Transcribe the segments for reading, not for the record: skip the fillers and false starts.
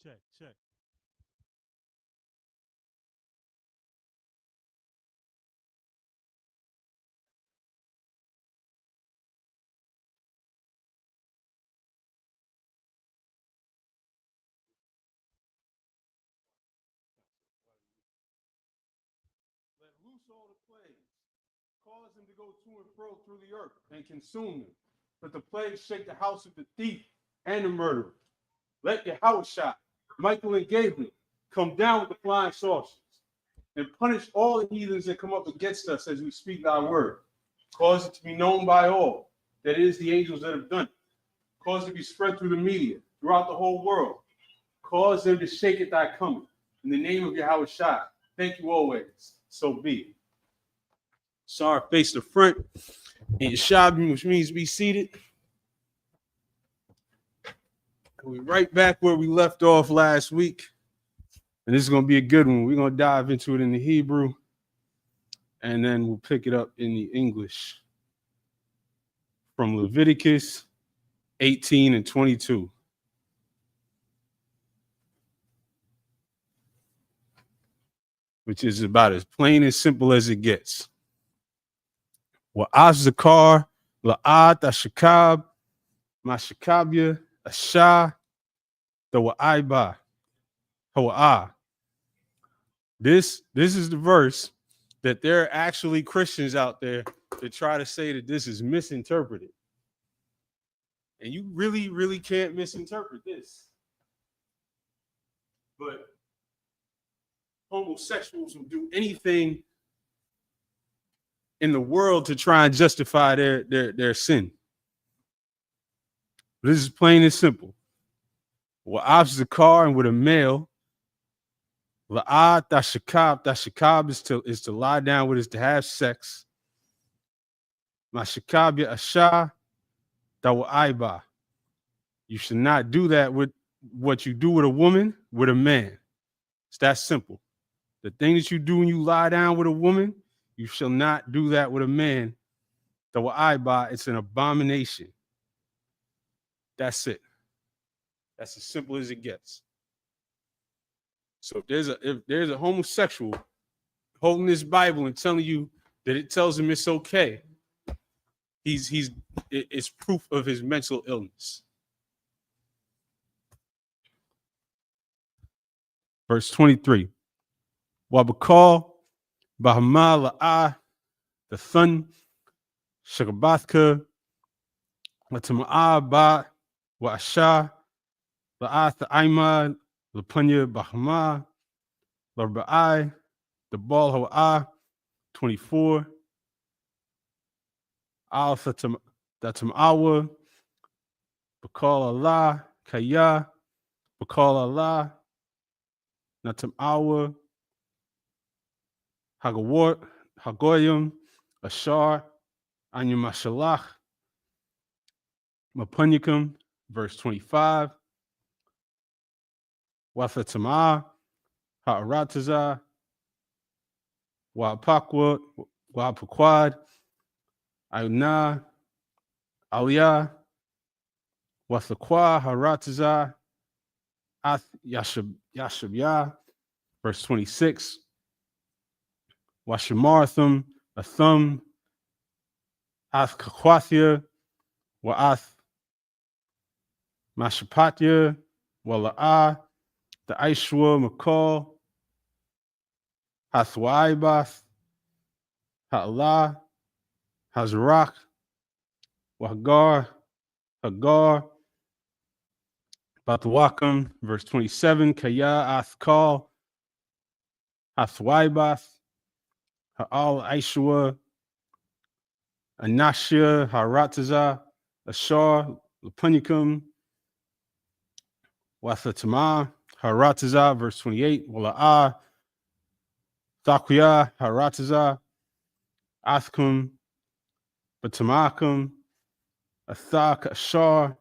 Check, check. Let loose all the plagues, cause them to go to and fro through the earth and consume them. Let the plagues shake the house of the thief and the murderer. Let Yahushua, Michael and Gabriel come down with the flying saucers and punish all the heathens that come up against us as we speak thy word. Cause it to be known by all that it is the angels that have done it. Cause it to be spread through the media, throughout the whole world. Cause them to shake at thy coming. In the name of Yahushua, thank you always. So be it. Sorry, face the front. And Yashabim, which means be seated. We're right back where we left off last week. And this is going to be a good one. We're going to dive into it in the Hebrew. And then we'll pick it up in the English. From Leviticus 18 and 22. Which is about as plain and simple as it gets. Wa'af zakar, la'at ashakab, mashakabya, asha, the wa'aiba, hawa'ah. This is the verse that there are actually Christians out there that try to say that this is misinterpreted. And you really, really can't misinterpret this. But homosexuals will do anything in the world to try and justify their sin. This is plain and simple. Wa'af zakar, and with a male, la'at tashakab is to lie down with, is to have sex. Mashakabya asha dawaiba. You should not do that with what you do with a woman, with a man. It's that simple. The thing that you do when you lie down with a woman, you shall not do that with a man. Dawaiba, it's an abomination. That's it. That's as simple as it gets. So if there's a homosexual holding this Bible and telling you that it tells him it's okay, it's proof of his mental illness. Verse 23. Wabakal Bahama La'ah, the sun, Shagabathka, Latama'ah Ba, Wa'asha, La'ath Aima, Lapunya Bahama, Larba'ai, the Bal Hawa'ah, 24. Alpha Datam'awa, Bakal Allah, Kaya, Bakal Allah, Natam'awa, Hagoyim, Ashar, Anyamashalach, Mapunyakam, verse 25. Wathatama, Ha'arataza, Wa'apakwa, Wa'apakwad, Ayuna, Aliyah, Wathakwa, Harataza, Ath Yashabya, verse 26. Washamartham, Athum, Ath Kakwathia, Wa'ath Mashapatya, Wala'ah, the Aishwa Makal, Hathwaibath, Ha'Allah, Hazarach, Wahagar, Hagar, Batawakam, verse 27, Kaya Athkal, Hathwaibath, Ha'al Aishwa, Anashia, Harataza, Ashar, Lapunyakam, Wathatama, Harataza, verse 28, Wala'ah, Thakuya, Harataza, Athkum, Batamakam, Athak, Ashar,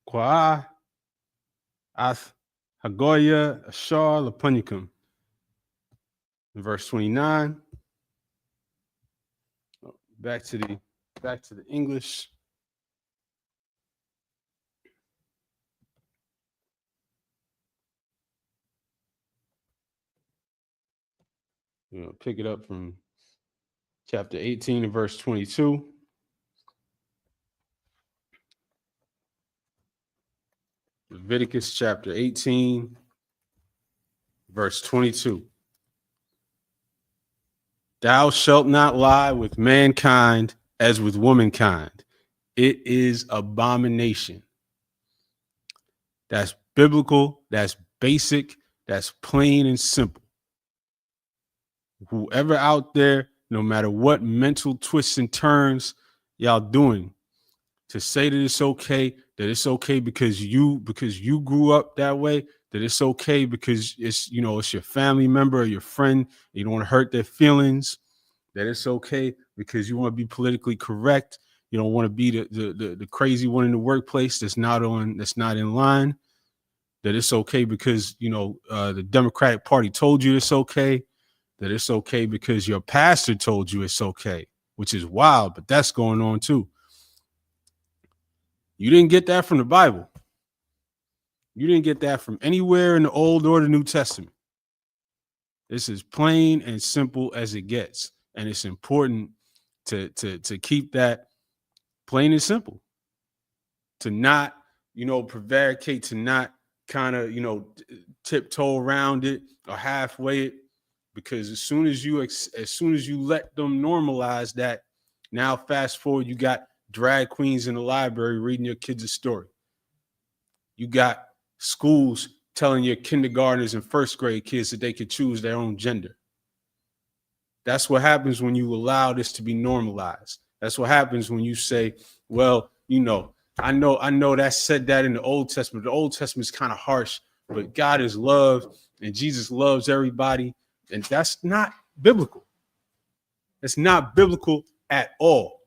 Kwa'ah, Ath, Hagoya, Ashar, Lapunyakam. Verse 29. Back to the English. Pick it up from chapter 18 and verse 22. Leviticus chapter 18, verse 22. Thou shalt not lie with mankind as with womankind. It is abomination. That's biblical. That's basic. That's plain and simple. Whoever out there, no matter what mental twists and turns y'all doing, to say that it's okay because you grew up that way, that it's okay because it's your family member or your friend, you don't want to hurt their feelings, that it's okay because you want to be politically correct, you don't want to be the crazy one in the workplace that's not in line, that it's okay because the Democratic Party told you it's okay, that it's okay because your pastor told you it's okay, which is wild, but that's going on too. You didn't get that from the Bible. You didn't get that from anywhere in the Old or the New Testament. This is plain and simple as it gets. And it's important to keep that plain and simple. To not, prevaricate, to not kind of, tiptoe around it or halfway it. Because as soon as you let them normalize that, now fast forward, you got drag queens in the library reading your kids a story. You got schools telling your kindergartners and first grade kids that they could choose their own gender. That's what happens when you allow this to be normalized. That's what happens when you say, well, I know that said that in the Old Testament. The Old Testament is kind of harsh, but God is love and Jesus loves everybody. And that's not biblical. It's not biblical at all.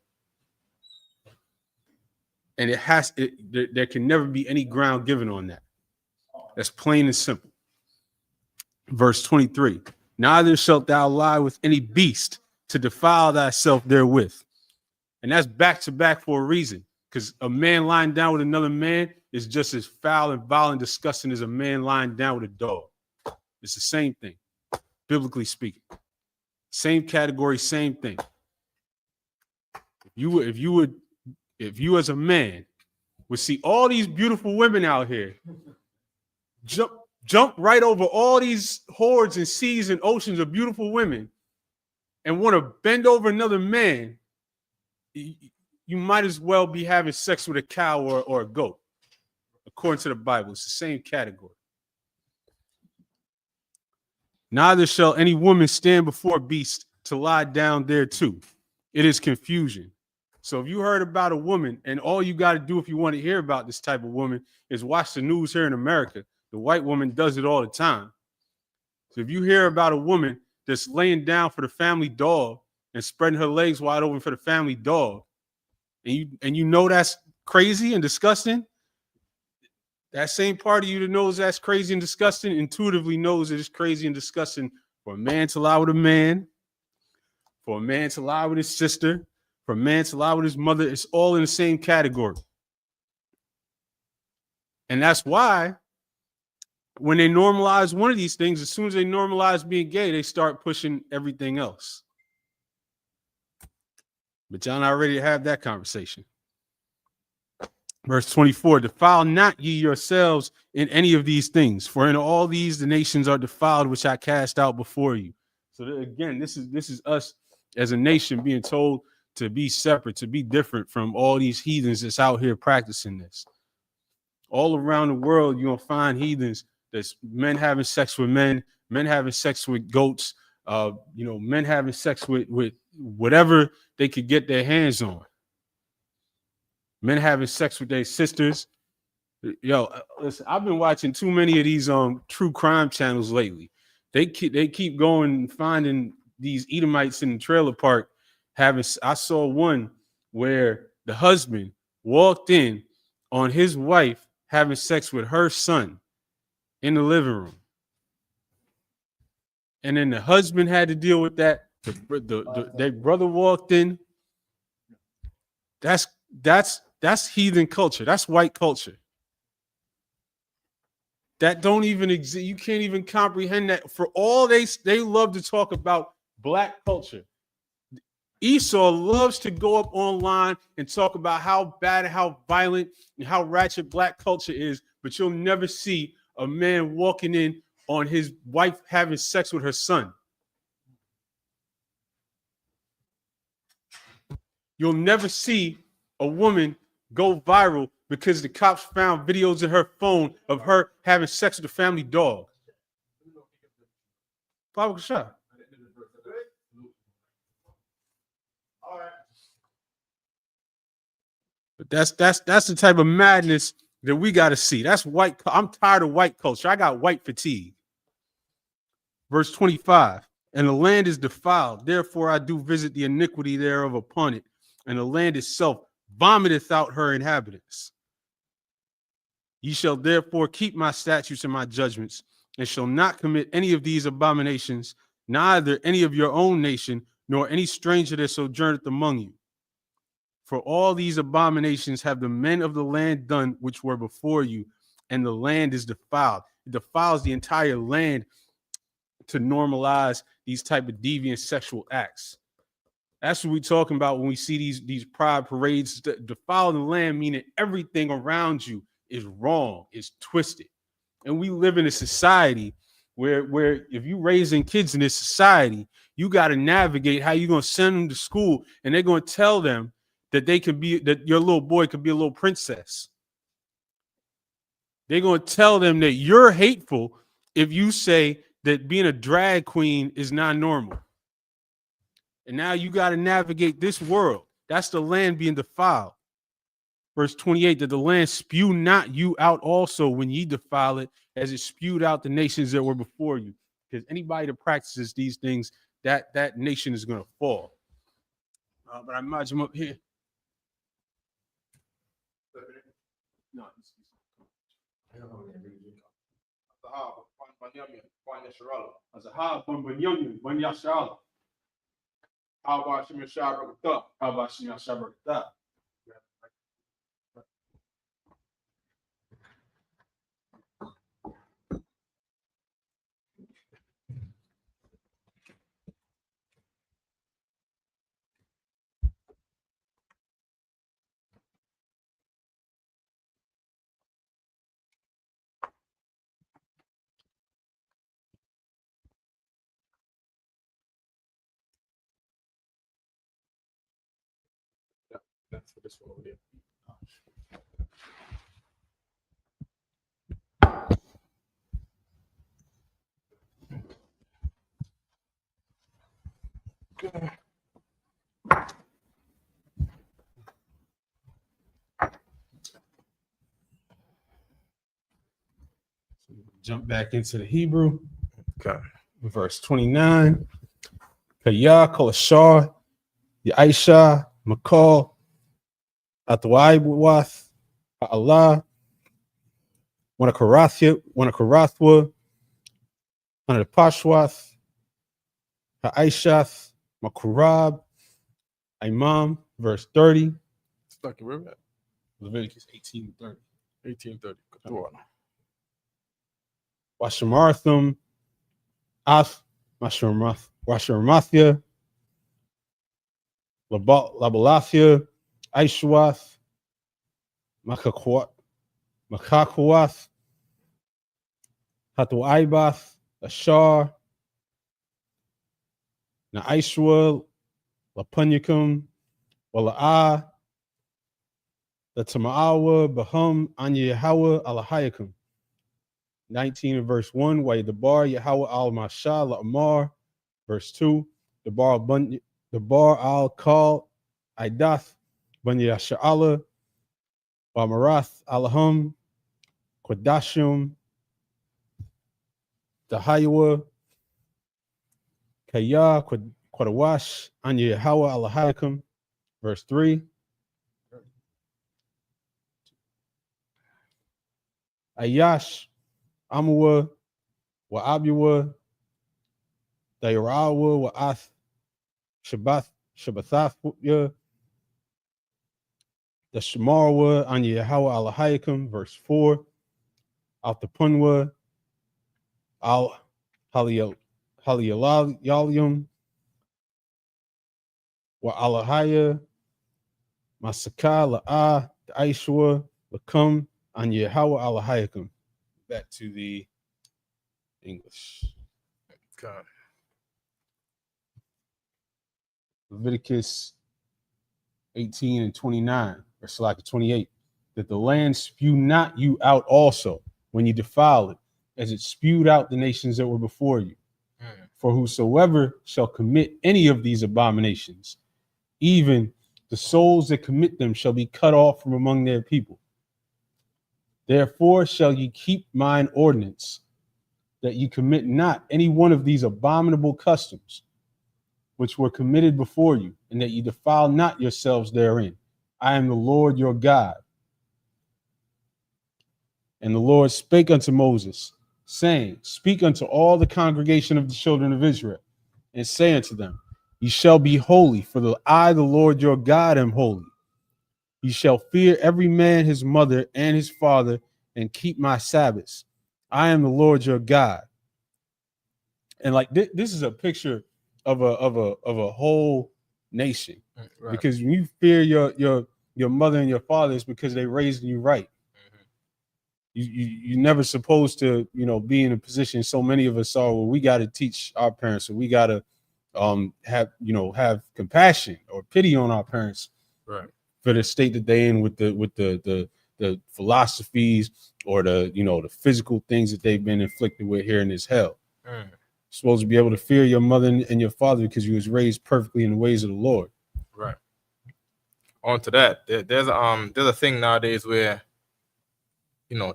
And there can never be any ground given on that. That's plain and simple. Verse 23, neither shalt thou lie with any beast to defile thyself therewith. And that's back to back for a reason, because a man lying down with another man is just as foul and vile and disgusting as a man lying down with a dog. It's the same thing, biblically speaking. Same category, same thing. If you as a man would see all these beautiful women out here, jump right over all these hordes and seas and oceans of beautiful women and want to bend over another man, you might as well be having sex with a cow or a goat. According to the Bible, it's the same category. Neither shall any woman stand before a beast to lie down there too. It is confusion. So if you heard about a woman, and all you got to do if you want to hear about this type of woman is watch the news here in America. The white woman does it all the time. So if you hear about a woman that's laying down for the family dog and spreading her legs wide open for the family dog, and you know that's crazy and disgusting, that same part of you that knows that's crazy and disgusting intuitively knows that it's crazy and disgusting for a man to lie with a man, for a man to lie with his sister, for a man to lie with his mother. It's all in the same category. And that's why when they normalize one of these things, as soon as they normalize being gay, they start pushing everything else. But y'all not ready to have that conversation. Verse 24, defile not ye yourselves in any of these things, for in all these the nations are defiled, which I cast out before you. So again, this is us as a nation being told to be separate, to be different from all these heathens that's out here practicing this. All around the world, you're going to find heathens that's men having sex with men having sex with goats, men having sex with whatever they could get their hands on. Men having sex with their sisters. Yo, listen, I've been watching too many of these true crime channels lately. They keep going and finding these Edomites in the trailer park I saw one where the husband walked in on his wife having sex with her son in the living room. And then the husband had to deal with that. Their brother walked in. That's heathen culture. That's white culture. that don't even exist. You can't even comprehend that. For all they love to talk about black culture. Esau loves to go up online and talk about how bad and how violent and how ratchet black culture is, but you'll never see a man walking in on his wife having sex with her son. You'll never see a woman go viral because the cops found videos in her phone of her having sex with the family dog. But that's the type of madness that we got to see. That's white. I'm tired of white culture. I got white fatigue. Verse 25. And the land is defiled, therefore I do visit the iniquity thereof upon it, and the land itself vomiteth out her inhabitants. Ye shall therefore keep my statutes and my judgments, and shall not commit any of these abominations, neither any of your own nation, nor any stranger that sojourneth among you. For all these abominations have the men of the land done which were before you, and the land is defiled. It defiles the entire land to normalize these type of deviant sexual acts. That's what we're talking about when we see these pride parades. Defile the land, meaning everything around you is wrong, is twisted. And we live in a society where if you raising kids in this society, you got to navigate how you're going to send them to school, and they're going to tell them that that your little boy could be a little princess. They're going to tell them that you're hateful if you say that being a drag queen is not normal. And now you got to navigate this world. That's the land being defiled. Verse 28, that the land spew not you out also when ye defile it, as it spewed out the nations that were before you. Because anybody that practices these things, that nation is going to fall. But I imagine him up here. No, that's for this one over there. Jump back into the Hebrew. Okay. Verse 29. Kaya Kolashar, Yaisha, Makal, Atwaiwath, Allah, Wanakarathwa, Wanapashwath, Aishath, Makurab, Imam, verse 30. Stuck where at? Leviticus 18:30. 18:30. Washamarthum, Ath, Washaramathia, Labalathia, Aishwath, Makakuath, Hatuaibath, Ashar, Naaishwa, Lapunyukum, Wala'ah, the Tamaawa, Bahum, Anya Yahweh, Alahayakum. 19 and verse 1, Way the bar Yahweh al Masha La'amar, verse 2, the bar al Kal Idath, Banya Sha'ala, Bamarath Alahum, Kodashim, Dahayawa, Kaya, Kodawash, Anya Yahweh Alahayakum, verse 3. Ayash, Amawa, Wa'abiwa, Dairawa, Wa'ath, Shabbathafya, the Shemarwa, Anya Yahweh Alahayakum, verse 4. Altapunwa, Al Halialium, Wa Alahaya, Masaka La'a, Aishwa, Lakum, and Yehawa Alahayakum. Back to the English. God. Leviticus 18 and 29, verse 28, that the land spew not you out also when you defile it, as it spewed out the nations that were before you. For whosoever shall commit any of these abominations, even the souls that commit them shall be cut off from among their people. Therefore shall ye keep mine ordinance, that ye commit not any one of these abominable customs, which were committed before you, and that ye defile not yourselves therein. I am the Lord your God. And the Lord spake unto Moses, saying, speak unto all the congregation of the children of Israel, and say unto them, ye shall be holy, for I, the Lord your God, am holy. Ye shall fear every man his mother and his father, and keep my Sabbaths. I am the Lord your God. And like this is a picture of a whole nation, Right. because when you fear your mother and your father, it's because they raised you right. You're never supposed to, be in a position. So many of us are where we got to teach our parents, or we got to have compassion or pity on our parents, right, for the state that they in with the philosophies or the physical things that they've been inflicted with here in this hell. You're supposed to be able to fear your mother and your father because you was raised perfectly in the ways of the Lord. Right. On to that, there's a thing nowadays where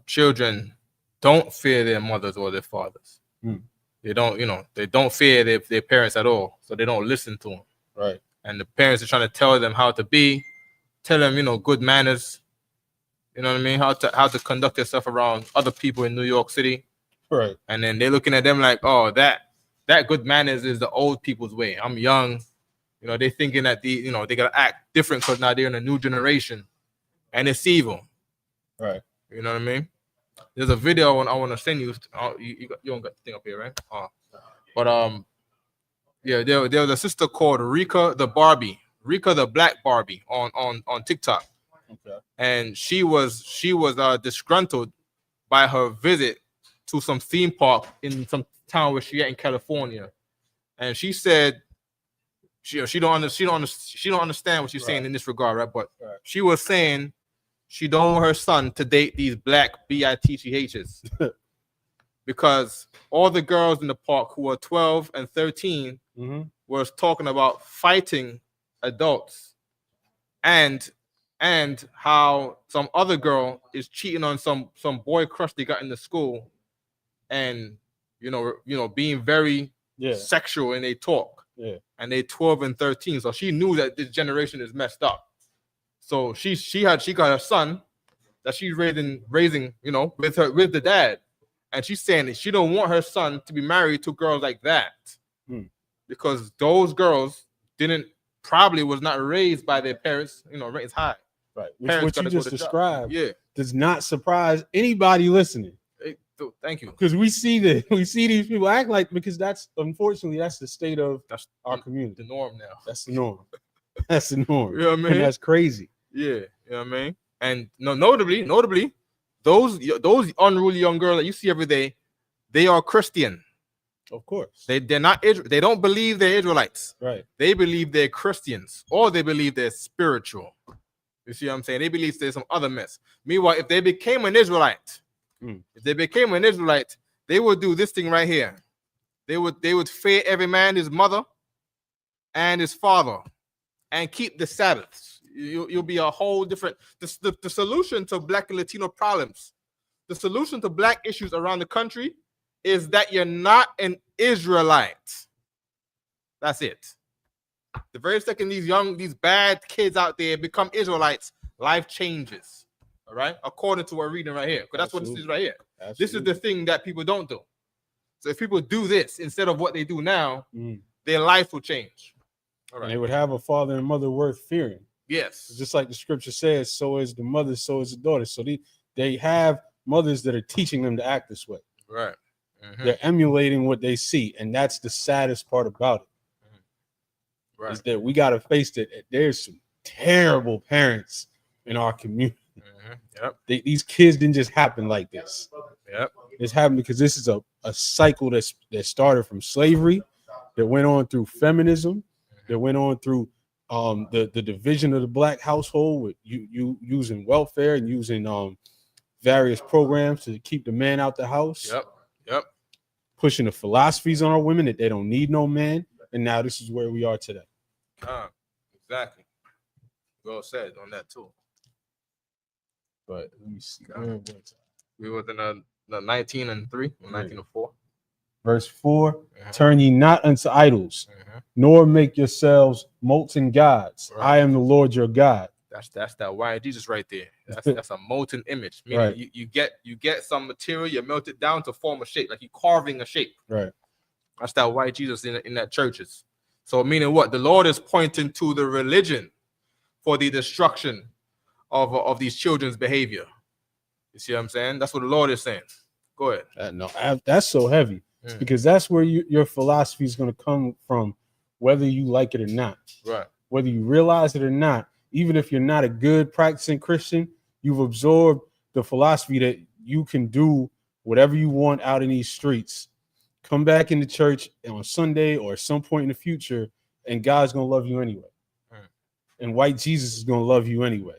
children don't fear their mothers or their fathers. They don't fear their parents at all, so they don't listen to them. Right. And the parents are trying to tell them how to be, tell them good manners. You know what I mean? How to conduct yourself around other people in New York City. Right. And then they're looking at them like, oh, that good manners is the old people's way. I'm young. They're thinking that they gotta act different because now they're in a new generation, and it's evil. Right. You know what I mean? There's a video I want to send you. You don't got the thing up here, right? But yeah, there was a sister called Rika the Black Barbie on TikTok. Okay. And she was disgruntled by her visit to some theme park in some town where she at in California, and she said she don't understand what she's saying in this regard, right? But she was saying she don't want her son to date these black bitchs because all the girls in the park who are 12 and 13 was talking about fighting adults and how some other girl is cheating on some boy crush they got in the school, and being very sexual in they talk. Yeah. And they 12 and 13, so she knew that this generation is messed up. So she got her son that she's raising, with the dad, and she's saying that she don't want her son to be married to girls like that, because those girls probably was not raised by their parents, raised high. Right. Which what you just described does not surprise anybody listening. Thank you. Because we see these people act like, because unfortunately that's the state of our community. The norm now. That's the norm. That's the norm. You know what I mean? And that's crazy. Yeah, you know what I mean? And notably, those unruly young girls that you see every day, they are Christian. Of course. They're not they don't believe they're Israelites. Right. They believe they're Christians, or they believe they're spiritual. You see what I'm saying? They believe there's some other mess. Meanwhile, if they became an Israelite, they would do this thing right here. They would fear every man his mother and his father, and keep the Sabbaths. You'll be a whole different. The solution to Black and Latino problems, the solution to Black issues around the country, is that you're not an Israelite. That's it. The very second these bad kids out there become Israelites, life changes. All right, according to what we're reading right here, because that's what this is right here. Absolutely. This is the thing that people don't do. So if people do this instead of what they do now, their life will change. All right. And they would have a father and mother worth fearing. Yes. Just like the scripture says, so is the mother, so is the daughter. So they have mothers that are teaching them to act this way. Right. They're emulating what they see, and that's the saddest part about it. Right. Is that we got to face that there's some terrible parents in our community. Yep. These kids didn't just happen like this. Yep. It's happened because this is a cycle that started from slavery, that went on through feminism, that went on through the division of the black household with you using welfare and using various programs to keep the man out the house. Yep. Yep. Pushing the philosophies on our women that they don't need no man. And now this is where we are today. Exactly. Well said on that too. But let me see. We were in the 19 and 3, 19 and 4. Verse 4, turn ye not unto idols, nor make yourselves molten gods. Right. I am the Lord your God. That's that white Jesus right there. That's a molten image. Meaning Right. you get some material, you melt it down to form a shape, like you're carving a shape. Right. That's that white Jesus in that churches. So meaning what? The Lord is pointing to the religion for the destruction of these children's behavior. You see what I'm saying? That's what the Lord is saying. Go ahead. No, that's so heavy. It's because that's where your philosophy is going to come from, whether you like it or not. Right. Whether you realize it or not, even if you're not a good practicing Christian, you've absorbed the philosophy that you can do whatever you want out in these streets. Come back into church on Sunday or at some point in the future, and God's going to love you anyway. And white Jesus is going to love you anyway.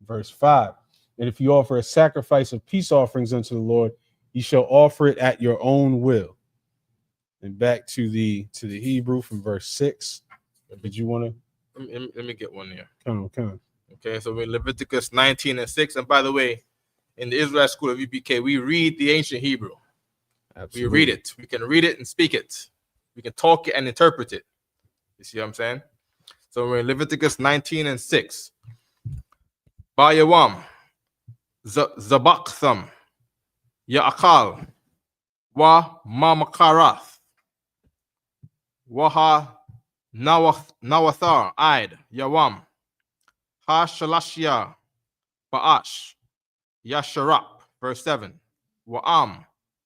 Verse 5, and if you offer a sacrifice of peace offerings unto the Lord, you shall offer it at your own will. And back to the Hebrew from verse 6. Did you want to? Let me get one here. Come on. Okay, so we're in Leviticus 19 and 6. And by the way, in the Israel School of UPK, we read the ancient Hebrew. Absolutely. We read it. We can read it and speak it. We can talk it and interpret it. You see what I'm saying? So we're in Leviticus 19 and 6. Bayawam, Zabaktham, Ya'akal, Wa Mamakarath, Waha Nawathar, Aid, Yawam, Ha Shalashia, Ba'ash, Yasharap, verse 7. Wa'am,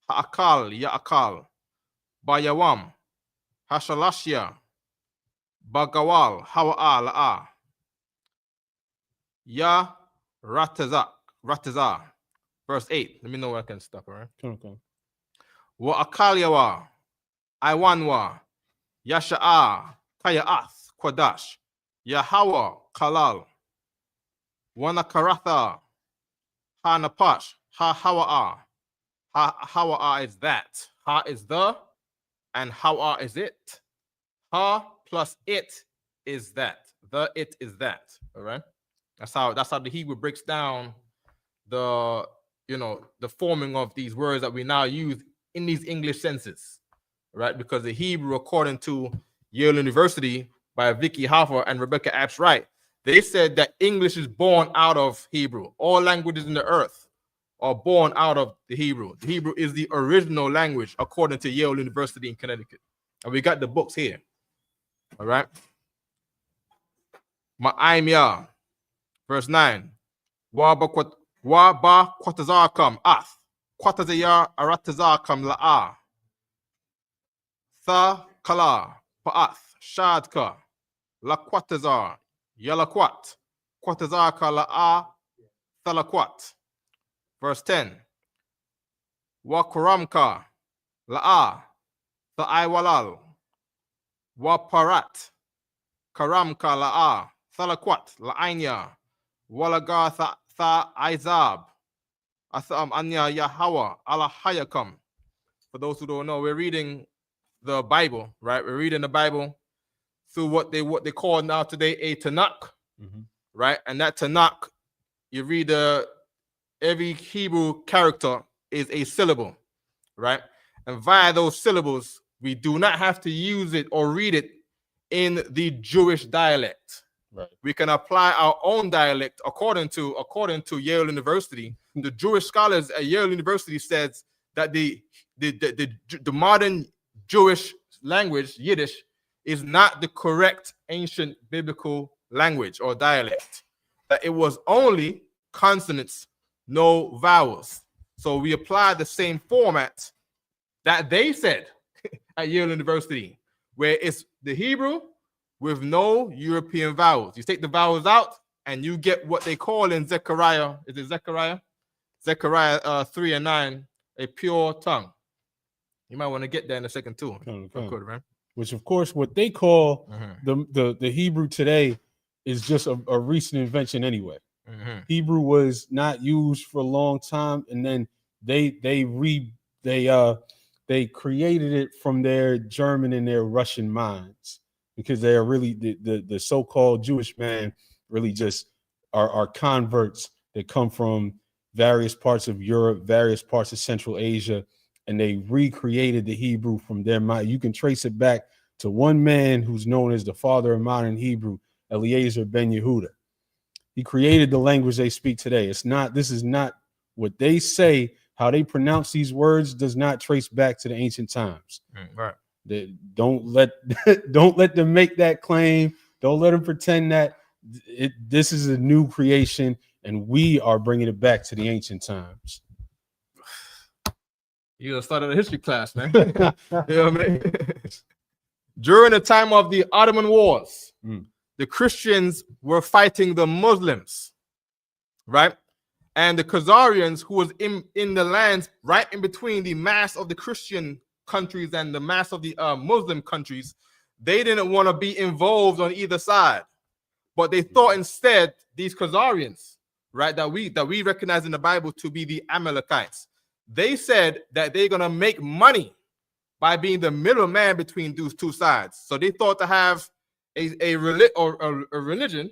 Ha'akal, Ya'akal, Bayawam, Hashalashia, Bagawal, Hawa'a, La'a, Ya Ratazar, verse 8. Let me know where I can stop, all right? Okay. Wa'akalyawa, Iwanwa, Yasha'a, Kaya'ath, Kwadash, Yahawa, Kalal, Wanakaratha, Hanapash, Ha Hawa'a. Hawa'a is that. Ha is the, and Hawa'a is it. Ha plus it is that. The it is that. All right. That's how the Hebrew breaks down the forming of these words that we now use in these English senses. Right? Because the Hebrew, according to Yale University by Vicky Hoffer and Rebecca Apps Wright, they said that English is born out of Hebrew. All languages in the earth are born out of the Hebrew. The Hebrew is the original language, according to Yale University in Connecticut. And we got the books here. All right. Ma'aimya, verse 9. Wa ba kwatazakam ath. Kwatazaya aratazakam la'a. Tha kala pa'ath. Shadka. La kwatazar. Yalakwat. Kwatazaka la'a. Thalakwat. Verse 10. Wa kuramka la'a. Tha'aiwalal. Wa parat. Karamka la'a. Thalakwat la'ainya. Walaga tha izab. Atham anya Yahweh ala hayakam. For those who don't know, we're reading the Bible, right? We're reading the Bible through what they call now today a Tanakh, right? And that Tanakh, you read every Hebrew character is a syllable, right? And via those syllables, we do not have to use it or read it in the Jewish dialect. Right. We can apply our own dialect according to Yale University. The Jewish scholars at Yale University says that the modern Jewish language, Yiddish, is not the correct ancient biblical language or dialect. That it was only consonants, no vowels. So we apply the same format that they said at Yale University, where it's the Hebrew with no European vowels. You take the vowels out and you get what they call in Zechariah, is it Zechariah? Zechariah 3:9, a pure tongue. You might want to get that in a second too. Good, right? Which, of course, what they call Mhm. the Hebrew today is just a recent invention anyway. Mhm. Hebrew was not used for a long time, and then they created it from their German and their Russian minds, because they are really the so-called Jewish man really just are converts that come from various parts of Europe, various parts of Central Asia, and they recreated the Hebrew from their mind. You can trace it back to one man who's known as the father of modern Hebrew, Eliezer ben Yehuda. He created the language they speak today. This is not what they say. How they pronounce these words does not trace back to the ancient times. Right. Don't let them make that claim. Don't let them pretend that this is a new creation and we are bringing it back to the ancient times. You started a history class, man. You know what I mean? During the time of the Ottoman Wars, the Christians were fighting the Muslims, right? And the Khazarians, who was in the lands right in between the mass of the Christian countries and the mass of the Muslim countries, they didn't want to be involved on either side. But they thought instead, these Khazarians, right, that we recognize in the Bible to be the Amalekites, they said that they're going to make money by being the middleman between those two sides. So they thought to have a religion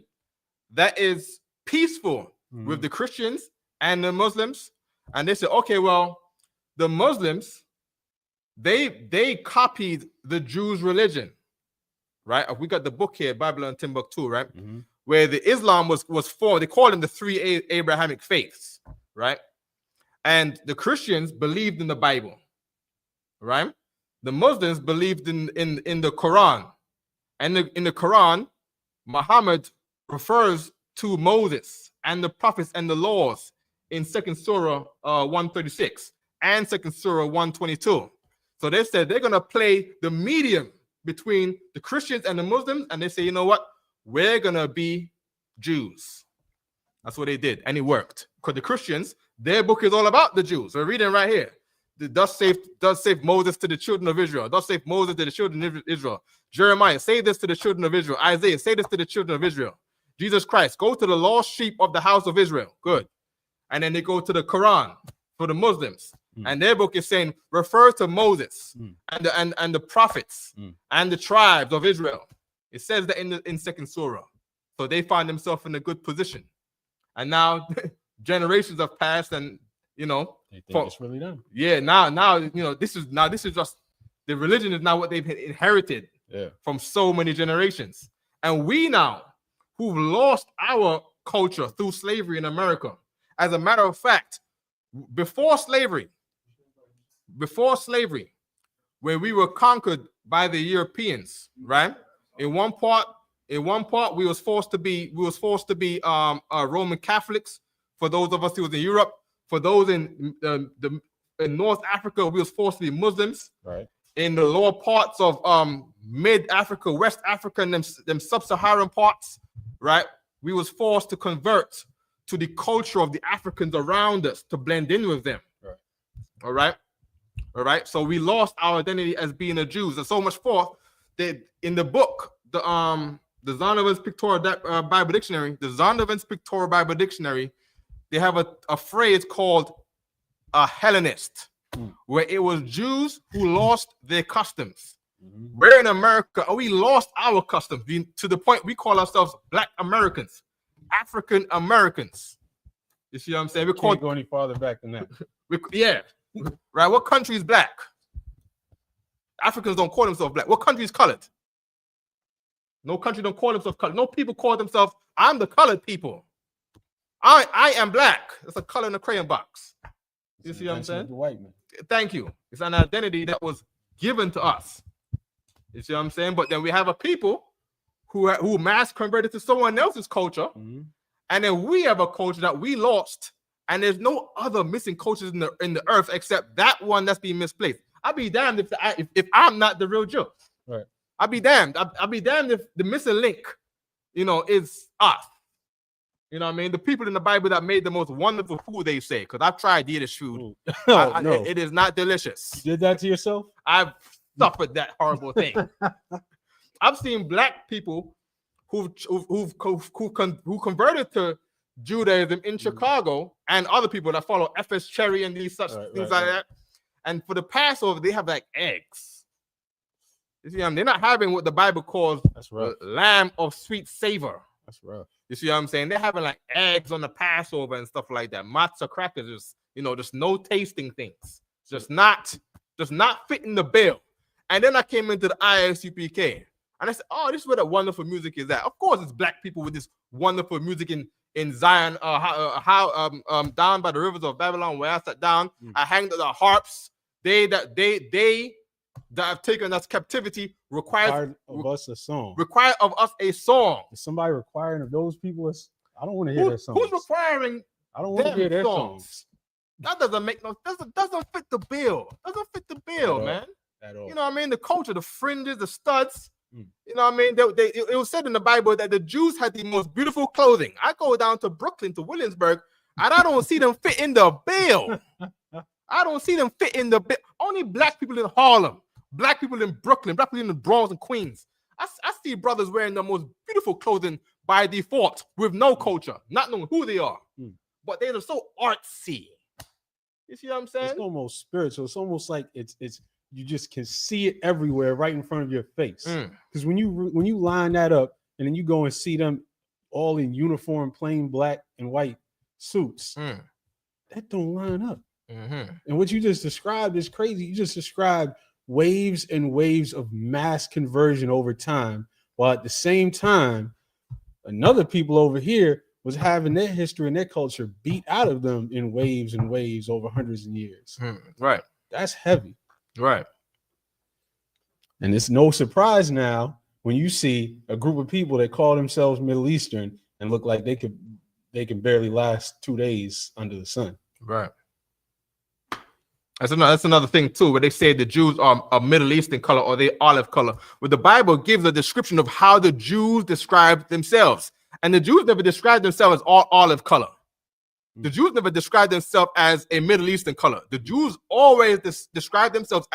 that is peaceful with the Christians and the Muslims. And they said, okay, well, the Muslims, they copied the Jews' religion, right? We got the book here, Babylon and Timbuktu, right? Where the Islam was formed. They called them the three Abrahamic faiths, right? And the Christians believed in the Bible, right? The Muslims believed in the Quran. And in the Quran, Muhammad refers to Moses and the prophets and the laws in 2nd Surah 136 and 2nd Surah 122. So they said they're going to play the medium between the Christians and the Muslims, and they say, you know what? We're going to be Jews. That's what they did, and it worked. Because the Christians, their book is all about the Jews. We're reading right here. Thus save Moses to the children of Israel. Thus save Moses to the children of Israel. Jeremiah, say this to the children of Israel. Isaiah, say this to the children of Israel. Jesus Christ, go to the lost sheep of the house of Israel. Good. And then they go to the Quran for the Muslims. And their book is saying, refer to Moses and the prophets and the tribes of Israel. It says that in 2nd Surah. So they find themselves in a good position. And now generations have passed, and you know, they think it's really done. Yeah, now you know, this is just the religion is now what they've inherited from so many generations. And we now, who've lost our culture through slavery in America, as a matter of fact, before slavery, when we were conquered by the Europeans, right? In one part, we was forced to be Roman Catholics. For those of us who was in Europe, for those in North Africa, we was forced to be Muslims. Right. In the lower parts of Mid Africa, West Africa, and them sub-Saharan parts, right? We was forced to convert to the culture of the Africans around us to blend in with them. Right. All right. So we lost our identity as being a Jews, and so much forth that in the book, the Zondervan's Pictorial Bible Dictionary, they have a phrase called a Hellenist, where it was Jews who lost their customs. We're in America, and we lost our customs to the point we call ourselves Black Americans, African Americans. You see what I'm saying? We can't go any farther back than that. Right. What country is black? Africans don't call themselves black. What country is colored? No country don't call themselves colored. No people call themselves, I'm the colored people. I am black. That's a color in a crayon box. You see what I'm saying? The white man. Thank you. It's an identity that was given to us. You see what I'm saying? But then we have a people who mass converted to someone else's culture, And then we have a culture that we lost, and there's no other missing cultures in the earth except that one that's being misplaced. I'll be damned if I'm not the real Jew. Right. I'll be damned. I'll be damned if the missing link, is us. You know what I mean? The people in the Bible that made the most wonderful food, they say, because I've tried Yiddish food. No. It is not delicious. You did that to yourself? I've suffered that horrible thing. I've seen black people who converted to Judaism in Chicago, and other people that follow F.S. Cherry and these such things like that. And for the Passover, they have like eggs. You see, they're not having what the Bible calls lamb of sweet savor. That's rough. You see what I'm saying? They're having like eggs on the Passover and stuff like that. Matzah crackers, just no tasting things. Just not fitting the bill. And then I came into the ISUPK, and I said, "Oh, this is where the wonderful music is at." Of course, it's black people with this wonderful music in Zion, down by the rivers of Babylon, where I sat down. I hanged the harps. They that have taken us captivity required of us a song. Require of us a song. Is somebody requiring of those people? I don't want to hear their songs. Who's requiring? I don't want to hear their songs. That doesn't make doesn't fit the bill. Doesn't fit the bill, man. At all. You know what I mean? The culture, the fringes, the studs. You know what I mean? It was said in the Bible that the Jews had the most beautiful clothing. I go down to Brooklyn, to Williamsburg, and I don't see them fit in the bill. I don't see them fit in the bill. Only black people in Harlem, black people in Brooklyn, black people in the Bronx and Queens. I see brothers wearing the most beautiful clothing by default with no culture, not knowing who they are. But they're so artsy. You see what I'm saying? It's almost spiritual. It's almost like it's you just can see it everywhere right in front of your face. Because when you line that up and then you go and see them all in uniform, plain black and white suits, that don't line up. And what you just described is crazy. You just described waves and waves of mass conversion over time, while at the same time, another people over here was having their history and their culture beat out of them in waves and waves over hundreds of years. Right. That's heavy. Right. And it's no surprise now when you see a group of people that call themselves Middle Eastern and look like they can barely last 2 days under the sun. Right. That's another thing too, where they say the Jews are a Middle Eastern color or they olive color. But the Bible gives a description of how the Jews describe themselves. And the Jews never describe themselves as all olive color. The Jews never describe themselves as a Middle Eastern color. The Jews always describe themselves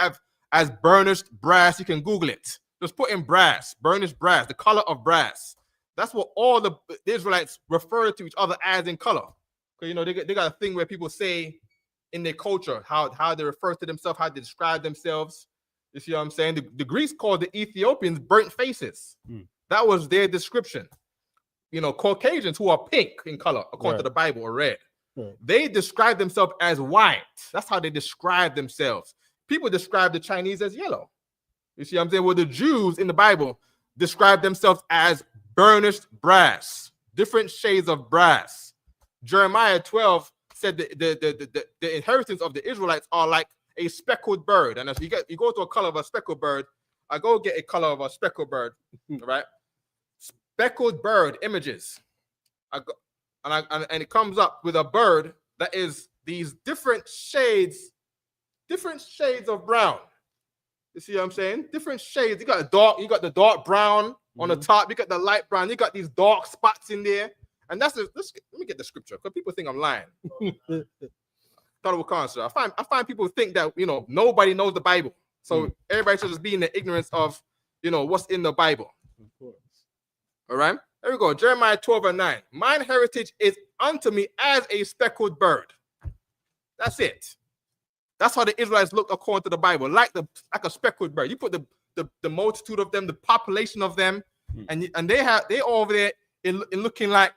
as burnished brass. You can Google it. Just put in brass, burnished brass, the color of brass. That's what all the Israelites refer to each other as in color. Because they got a thing where people say in their culture how they refer to themselves, how they describe themselves. You see what I'm saying? The Greeks called the Ethiopians burnt faces. That was their description. Caucasians who are pink in color, according to the Bible, or red. They describe themselves as white. That's how they describe themselves. People describe the Chinese as yellow. You see what I'm saying? Well, the Jews in the Bible describe themselves as burnished brass, different shades of brass. Jeremiah 12 said the inheritance of the Israelites are like a speckled bird. And if you go to a color of a speckled bird, I go get a color of a speckled bird, right? Speckled bird images. And it comes up with a bird that is these different shades of brown. You see what I'm saying? Different shades. You got the dark brown on the top. You got the light brown. You got these dark spots in there. And let me get the scripture because people think I'm lying. Thought it was constant. I find people think that nobody knows the Bible, so everybody should just be in the ignorance of what's in the Bible. Of course. All right. There we go. Jeremiah 12:9. Mine heritage is unto me as a speckled bird. That's it. That's how the Israelites look according to the Bible, like a speckled bird. You put the multitude of them, the population of them, and they over there in looking like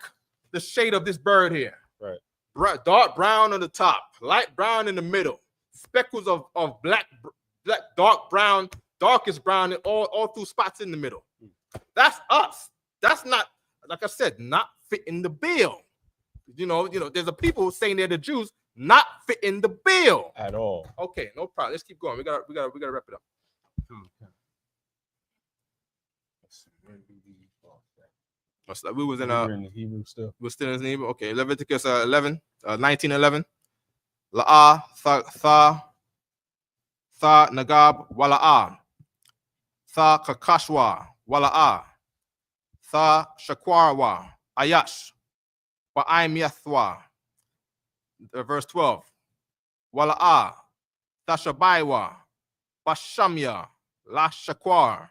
the shade of this bird here. Right. Dark brown on the top, light brown in the middle, speckles of black, dark brown, darkest brown, and all through spots in the middle. That's us. That's not, like I said, not fitting the bill. There's a people saying they're the Jews, not fitting the bill at all. Okay, no problem. Let's keep going. We gotta wrap it up. We was in We're in the Hebrew still. we're still in the Hebrew. Okay, Leviticus 19:11. La'ah tha nagab wala'ah tha kakashwa wala'ah tha shakwarwa ayash wa'im yathwa. Verse 12. Wala'ah tha shabaiwa bashamya la shakwar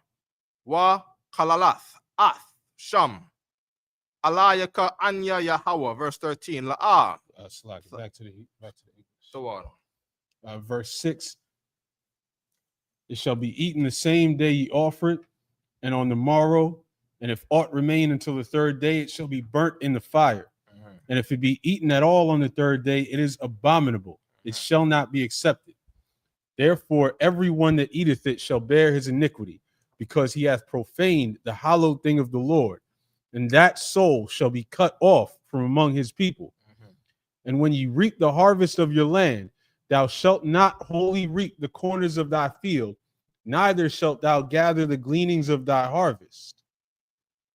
wa kalalath ath sham alayaka anya Yahweh. Verse 13. La'ah. Back to the English. So on. Verse 6. It shall be eaten the same day ye offer it, and on the morrow, and if aught remain until the third day, it shall be burnt in the fire. And if it be eaten at all on the third day, it is abominable. It shall not be accepted. Therefore, everyone that eateth it shall bear his iniquity, because he hath profaned the hallowed thing of the Lord, and that soul shall be cut off from among his people. And when ye reap the harvest of your land, thou shalt not wholly reap the corners of thy field, neither shalt thou gather the gleanings of thy harvest.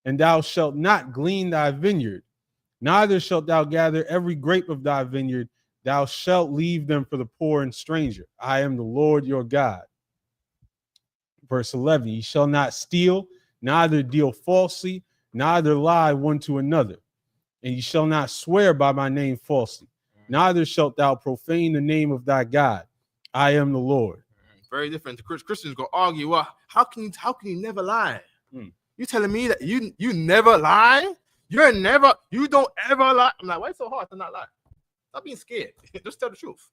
And thou shalt not glean thy vineyard, neither shalt thou gather every grape of thy vineyard. Thou shalt leave them for the poor and stranger. I am the Lord your God. Verse 11, ye shall not steal, neither deal falsely, neither lie one to another. And ye shall not swear by my name falsely, neither shalt thou profane the name of thy God. I am the Lord. Very different. Christians go argue, well, how can you never lie? You telling me that you never lie? You don't ever lie. I'm like, why is it so hard to not lie? Stop being scared. Just tell the truth.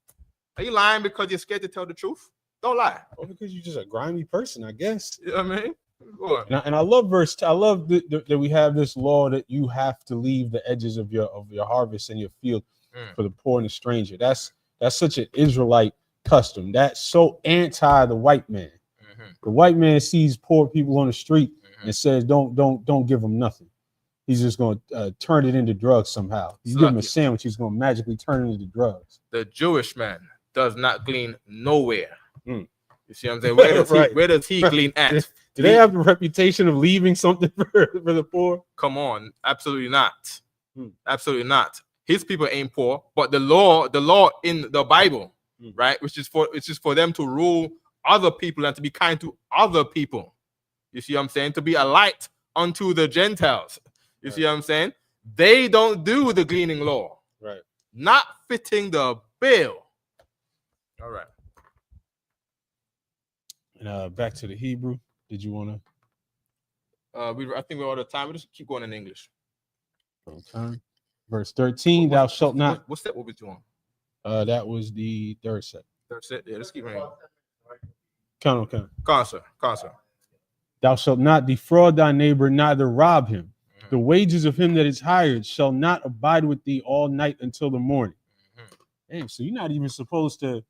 Are you lying because you're scared to tell the truth? Don't lie. Or because you're just a grimy person, I guess. You know what I mean? Go on. And I love I love that we have this law that you have to leave the edges of your harvest and your field for the poor and the stranger. That's such an Israelite custom. That's so anti the white man. The white man sees poor people on the street and says, don't give them nothing. He's just going to turn it into drugs somehow. You give him a sandwich, he's going to magically turn it into drugs. The Jewish man does not glean nowhere. You see what I'm saying? Where does he glean at? Do they have the reputation of leaving something for the poor? Come on, absolutely not. Absolutely not. His people ain't poor, but the law in the Bible, right, which is for them to rule other people and to be kind to other people. You see what I'm saying? To be a light unto the Gentiles. You see what I'm saying? They don't do the gleaning law. Right. Not fitting the bill. All right. And back to the Hebrew. Did you want to? I think we're all the time. We'll just keep going in English. Okay. Verse 13, thou shalt not. What's that? What we doing? That was the third set. Third set. Yeah, let's keep going. Count. Concert. Thou shalt not defraud thy neighbor, neither rob him. The wages of him that is hired shall not abide with thee all night until the morning. Damn, so you're not even supposed to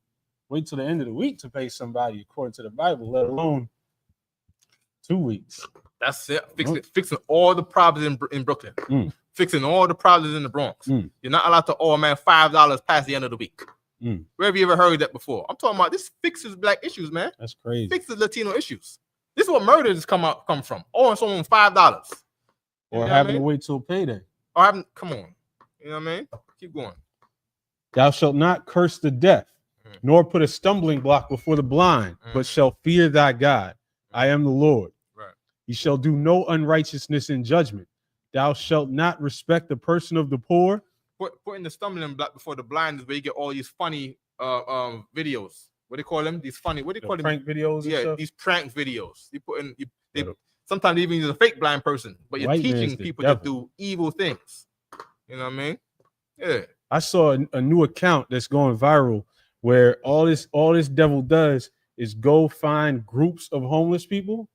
wait till the end of the week to pay somebody according to the Bible, let alone 2 weeks. That's it. Fixing all the problems in Brooklyn. Fixing all the problems in the Bronx. You're not allowed to owe a man $5 past the end of the week. Where have you ever heard that before? I'm talking about this fixes black issues, man. That's crazy. Fixes Latino issues. This is what murders come from. Owing someone $5. Or having to wait till payday. Come on. You know what I mean? Keep going. Thou shalt not curse the deaf, nor put a stumbling block before the blind, but shall fear thy God. I am the Lord. Right. Ye shall do no unrighteousness in judgment. Thou shalt not respect the person of the poor. Putting the stumbling block before the blind is where you get all these funny videos. What do you call them? These funny, what do you call them? Prank videos? Yeah, these prank videos. They sometimes even use a fake blind person, but you're teaching people to do evil things. You know what I mean? Yeah. I saw a new account that's going viral where all this devil does is go find groups of homeless people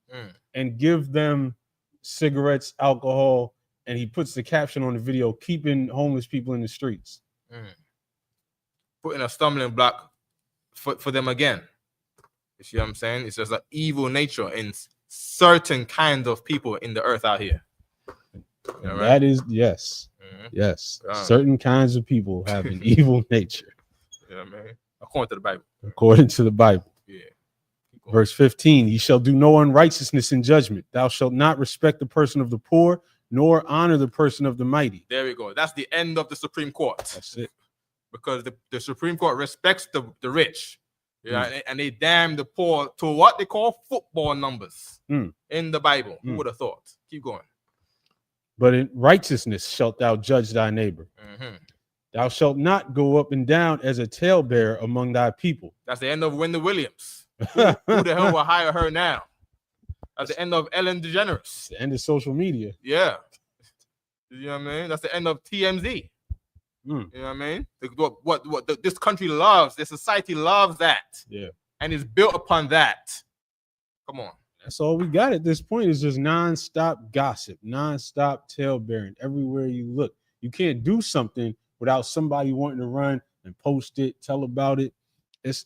and give them cigarettes, alcohol, and he puts the caption on the video, keeping homeless people in the streets. Putting a stumbling block for them again. You see what I'm saying? It's just an evil nature in certain kinds of people in the earth out here. You know, right? That is, yes. Yes. Certain kinds of people have an evil nature. Yeah, man. According to the Bible. According to the Bible. Yeah. Verse 15, ye shall do no unrighteousness in judgment. Thou shalt not respect the person of the poor, nor honor the person of the mighty. There we go. That's the end of the Supreme Court. That's it. Because the Supreme Court respects the rich. Yeah, and they damn the poor to what they call football numbers in the Bible. Who would have thought? Keep going. But in righteousness shalt thou judge thy neighbor. Thou shalt not go up and down as a talebearer among thy people. That's the end of Wendy Williams. Who the hell will hire her now? That's the end of Ellen DeGeneres. The end of social media. Yeah. You know what I mean? That's the end of TMZ. You know what I mean? What this country loves, this society loves that. Yeah. And it's built upon that. Come on. That's all we got at this point is just nonstop gossip, nonstop talebearing everywhere you look. You can't do something without somebody wanting to run and post it, tell about it. It's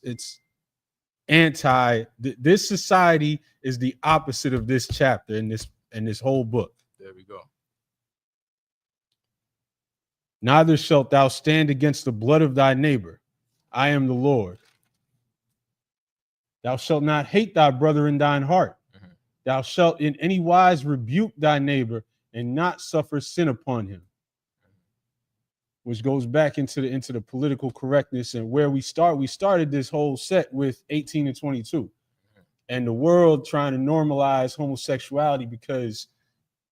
anti. This society is the opposite of this chapter in this whole book. There we go. Neither shalt thou stand against the blood of thy neighbor. I am the Lord. Thou shalt not hate thy brother in thine heart. Thou shalt in any wise rebuke thy neighbor and not suffer sin upon him. Which goes back into the political correctness and where we started this whole set with 18 and 22 and the world trying to normalize homosexuality because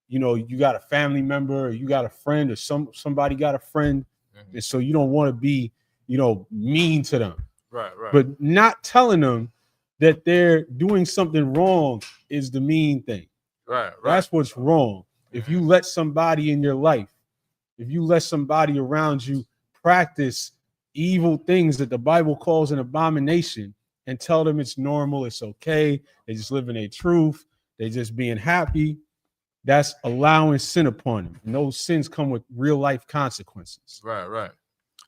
you know, you got a family member or you got a friend or somebody got a friend. And so you don't want to be, you know, mean to them. Right. But not telling them that they're doing something wrong is the mean thing. Right. That's what's wrong. If you let somebody in your life, if you let somebody around you practice evil things that the Bible calls an abomination and tell them it's normal, it's okay, they just live in their truth, they just being happy, that's allowing sin upon them. And those sins come with real life consequences. Right.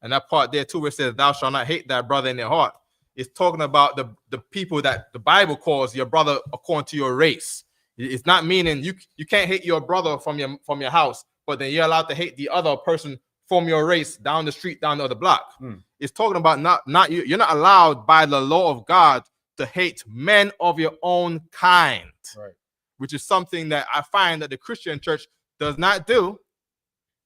And that part there too, where it says, thou shalt not hate thy brother in their heart. It's talking about the people that the Bible calls your brother according to your race. It's not meaning you can't hate your brother from your house, but then you're allowed to hate the other person from your race down the street, down the other block. It's talking about you're not allowed by the law of God to hate men of your own kind. Right. Which is something that I find that the Christian church does not do.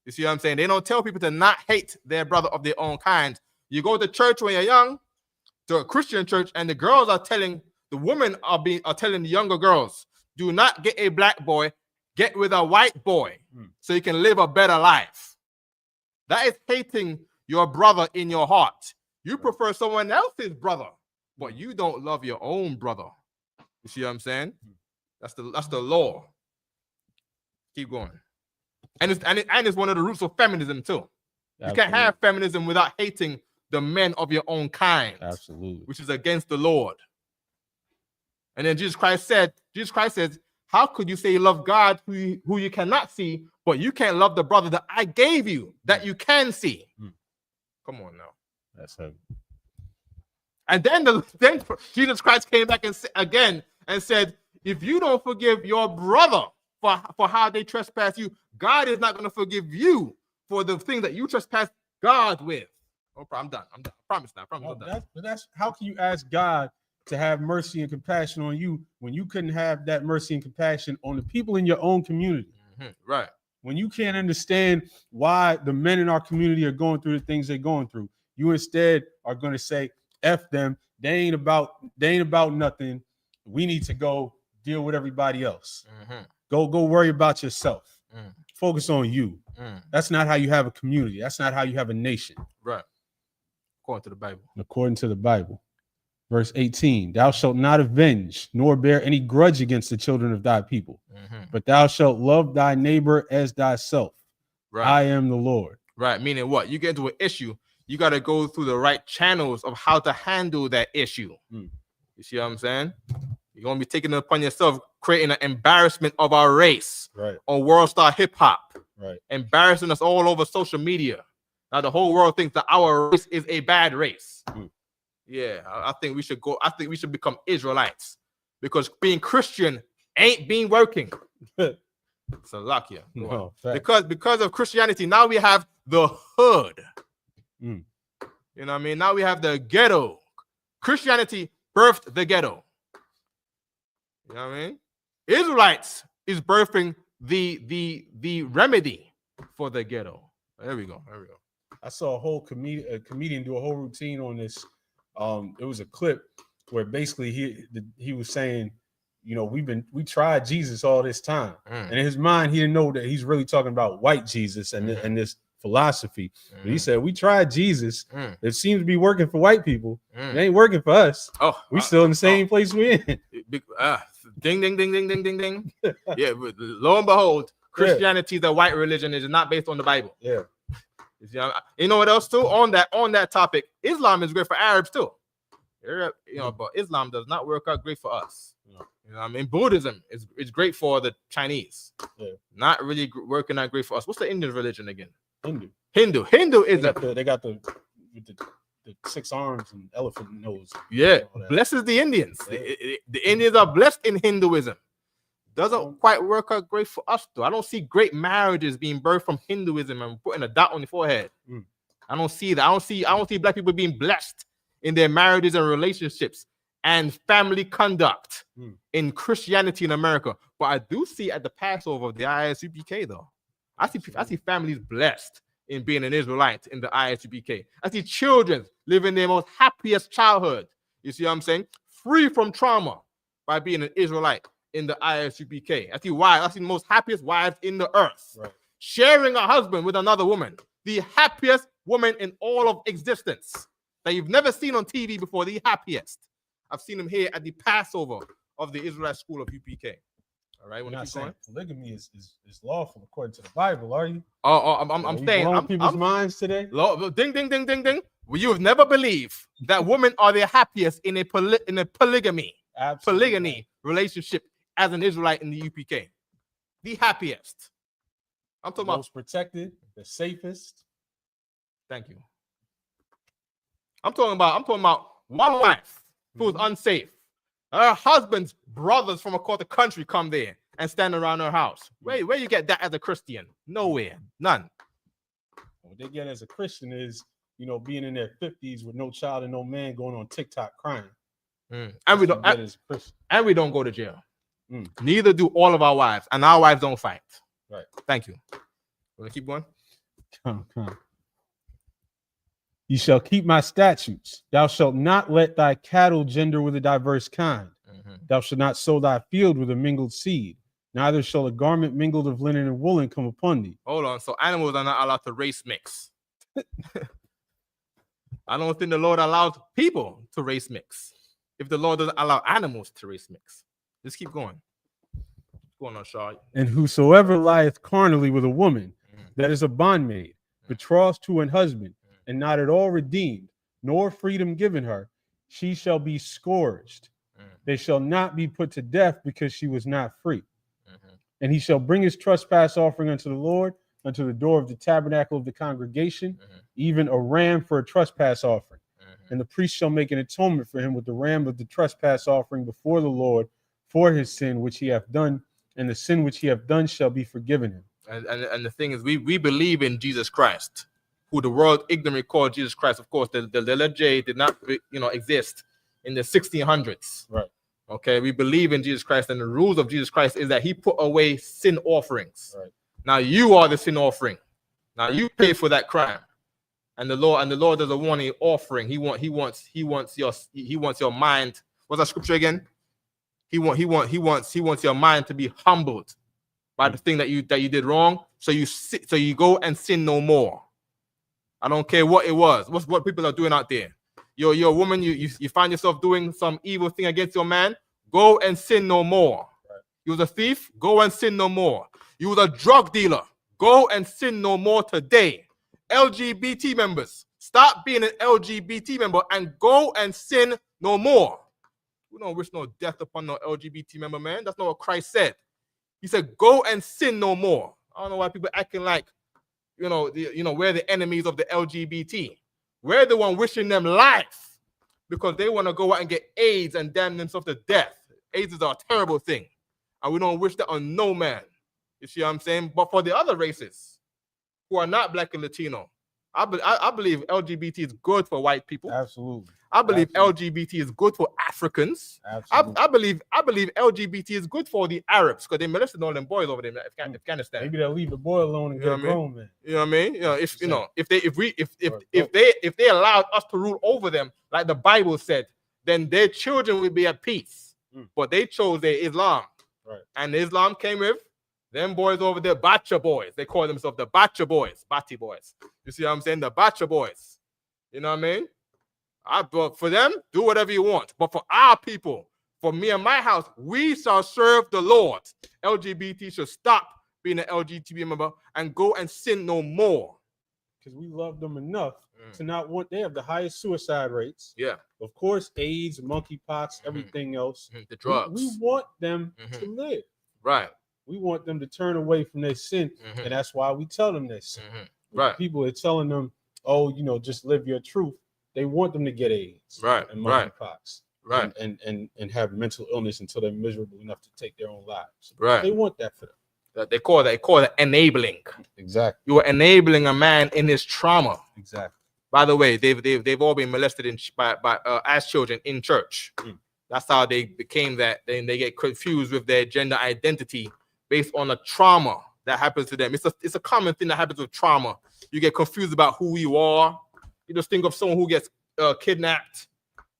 You see what I'm saying? They don't tell people to not hate their brother of their own kind. You go to church when you're young, to a Christian church, and the girls are telling, the women are telling the younger girls, do not get a black boy, get with a white boy so you can live a better life. That is hating your brother in your heart. You prefer someone else's brother, but you don't love your own brother. You see what I'm saying? That's the law. Keep going. And it's one of the roots of feminism too. Absolutely. You can't have feminism without hating the men of your own kind. Absolutely. Which is against the Lord. And then Jesus Christ says, how could you say you love God who you cannot see, but you can't love the brother that I gave you that you can see? Come on now. That's heavy. And then Jesus Christ came back and said, if you don't forgive your brother for how they trespass you, God is not going to forgive you for the things that you trespass God with. Oh, I'm done. I promise now. I'm done. That's how can you ask God to have mercy and compassion on you when you couldn't have that mercy and compassion on the people in your own community? Right. When you can't understand why the men in our community are going through the things they're going through, you instead are going to say, F them. They ain't about nothing. We need to go deal with everybody else. Go worry about yourself. Focus on you. That's not how you have a community. That's not how you have a nation. Right. According to the Bible. According to the Bible. Verse 18, thou shalt not avenge, nor bear any grudge against the children of thy people, but thou shalt love thy neighbor as thyself. Right. I am the Lord. Right. Meaning what? You get into an issue, you got to go through the right channels of how to handle that issue. You see what I'm saying? You're going to be taking it upon yourself, creating an embarrassment of our race on World Star Hip Hop, embarrassing us all over social media. Now the whole world thinks that our race is a bad race. Yeah, I think we should go. I think we should become Israelites because being Christian ain't been working. So lock you. Because of Christianity, now we have the hood. You know what I mean? Now we have the ghetto. Christianity birthed the ghetto. You know what I mean? Israelites is birthing the remedy for the ghetto. There we go. I saw a whole comedian do a whole routine on this. It was a clip where basically he was saying, you know, we tried Jesus all this time, and in his mind he didn't know that he's really talking about white Jesus and this philosophy. But he said, we tried Jesus. It seems to be working for white people. It ain't working for us. We still in the same place we're in. Ding ding ding ding ding ding ding. Yeah, but lo and behold, Christianity is a white religion. It is not based on the Bible. Yeah. You know what else too? On that topic, Islam is great for Arabs too. You know, but Islam does not work out great for us. You know what I mean? Buddhism is great for the Chinese. Yeah. Not really working out great for us. What's the Indian religion again? Hinduism. They got the 6 arms and elephant nose. Yeah, blesses the Indians. Yeah. The Indians are blessed in Hinduism. Doesn't quite work out great for us though. I don't see great marriages being birthed from Hinduism and putting a dot on your forehead. I don't see that. I don't see black people being blessed in their marriages and relationships and family conduct in Christianity in America. But I do see at the Passover of the ISUPK though. I see families blessed in being an Israelite in the ISUPK. I see children living their most happiest childhood. You see what I'm saying? Free from trauma by being an Israelite in the ISUPK. I see wives. I see the most happiest wives in the earth. Right. Sharing a husband with another woman. The happiest woman in all of existence that you've never seen on TV before. The happiest. I've seen them here at the Passover of the Israelite School of UPK. All right, you're not saying polygamy is lawful according to the Bible, are you? I'm saying I'm people's minds today. Ding ding ding ding ding. Well, you have never believed that women are the happiest in a polygamy relationship as an Israelite in the UPK. The happiest. I'm talking about most protected, the safest. Thank you. I'm talking about one wife who is unsafe. Her husband's brothers from across the country come there and stand around her house. Where you get that as a Christian? Nowhere. None. What they get as a Christian is, you know, being in their 50s with no child and no man going on TikTok crying. And we don't go to jail. Neither do all of our wives. And our wives don't fight. Right. Thank you. Want to keep going? Come. You shall keep my statutes. Thou shalt not let thy cattle gender with a diverse kind. Thou shalt not sow thy field with a mingled seed. Neither shall a garment mingled of linen and woolen come upon thee. Hold on. So animals are not allowed to race mix. I don't think the Lord allows people to race mix. If the Lord doesn't allow animals to race mix. Just keep going. Go on, Shaw. And whosoever lieth carnally with a woman, that is a bondmaid, betrothed to an husband, and not at all redeemed, nor freedom given her, she shall be scourged. They shall not be put to death because she was not free. And he shall bring his trespass offering unto the Lord, unto the door of the tabernacle of the congregation, even a ram for a trespass offering. And the priest shall make an atonement for him with the ram of the trespass offering before the Lord for his sin which he hath done, and the sin which he hath done shall be forgiven him. And the thing is, we believe in Jesus Christ, who the world ignorantly called Jesus Christ. Of course, the letter J did not, exist in the 1600s. Right. Okay, we believe in Jesus Christ, and the rules of Jesus Christ is that he put away sin offerings. Right. Now you are the sin offering. Now you pay for that crime, and the Lord doesn't want an offering. He wants your mind. What's that scripture again? He wants your mind to be humbled by the thing that you did wrong. So you go and sin no more. I don't care what it was. What people are doing out there. You're a woman. You find yourself doing some evil thing against your man. Go and sin no more. Right. You was a thief. Go and sin no more. You was a drug dealer. Go and sin no more today. LGBT members, stop being an LGBT member and go and sin no more. We don't wish no death upon no LGBT member, man. That's not what Christ said. He said, go and sin no more. I don't know why people acting like, we're the enemies of the LGBT. We're the one wishing them life because they want to go out and get AIDS and damn themselves to death. AIDS is a terrible thing. And we don't wish that on no man. You see what I'm saying? But for the other races who are not black and Latino, I believe LGBT is good for white people. Absolutely. I believe Absolutely. LGBT is good for Africans. Absolutely. I believe LGBT is good for the Arabs because they molested all them boys over there in Afghanistan. Maybe they'll leave the boy alone and You know get what I mean? grown, man. You know what I mean? You know, Or if they allowed us to rule over them, like the Bible said, then their children would be at peace. But they chose their Islam. Right. And Islam came with them boys over there, Bacha boys. They call themselves the Bacha boys, Bati boys. You see what I'm saying? The Bacha boys. You know what I mean? But for them, do whatever you want. But for our people, for me and my house, we shall serve the Lord. LGBT should stop being an LGBT member and go and sin no more. Because we love them enough to not want. They have the highest suicide rates. Yeah. Of course, AIDS, monkeypox, everything else. The drugs. We want them to live. Right. We want them to turn away from their sin, and that's why we tell them this. Right. People are telling them, "Oh, just live your truth." They want them to get AIDS, right, and monkeypox, right, and have mental illness until they're miserable enough to take their own lives. Right. They want that for them. They call it enabling. Exactly. You are enabling a man in his trauma. Exactly. By the way, they've all been molested as children in church. That's how they became that. Then they get confused with their gender identity based on the trauma that happens to them. It's a common thing that happens with trauma. You get confused about who you are. You just think of someone who gets kidnapped.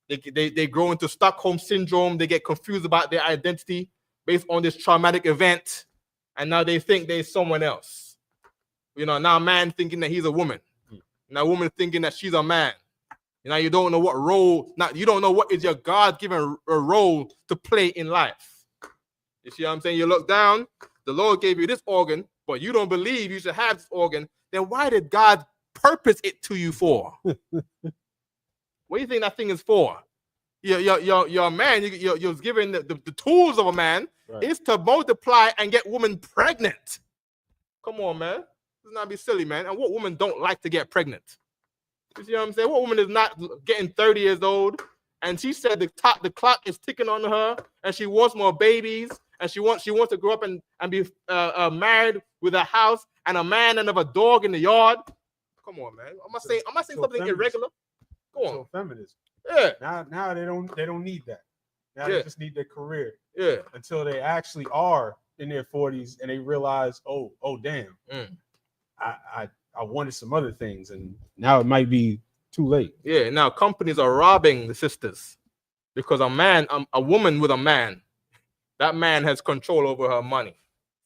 They grow into Stockholm syndrome. They get confused about their identity based on this traumatic event, and now they think they're someone else. Now a man thinking that he's a woman. Now a woman thinking that she's a man. You don't know what role. Now you don't know what is your God-given role to play in life. You see what I'm saying? You look down. The Lord gave you this organ, but you don't believe you should have this organ. Then why did God purpose it to you for? What do you think that thing is for? You're a man. You're given the tools of a man. Right. Is to multiply and get women pregnant. Come on, man. Let's not be silly, man. And what woman don't like to get pregnant? You see what I'm saying? What woman is not getting 30 years old and she said the clock is ticking on her and she wants more babies and she wants to grow up and be married with a house and a man and have a dog in the yard? Come on, man. Am I saying something feminism. Irregular? Go on. So feminism. Yeah. Now they don't need that. Now they just need their career. Yeah. Until they actually are in their 40s and they realize, oh damn, I wanted some other things, and now it might be too late. Yeah. Now companies are robbing the sisters because a woman with a man, that man has control over her money.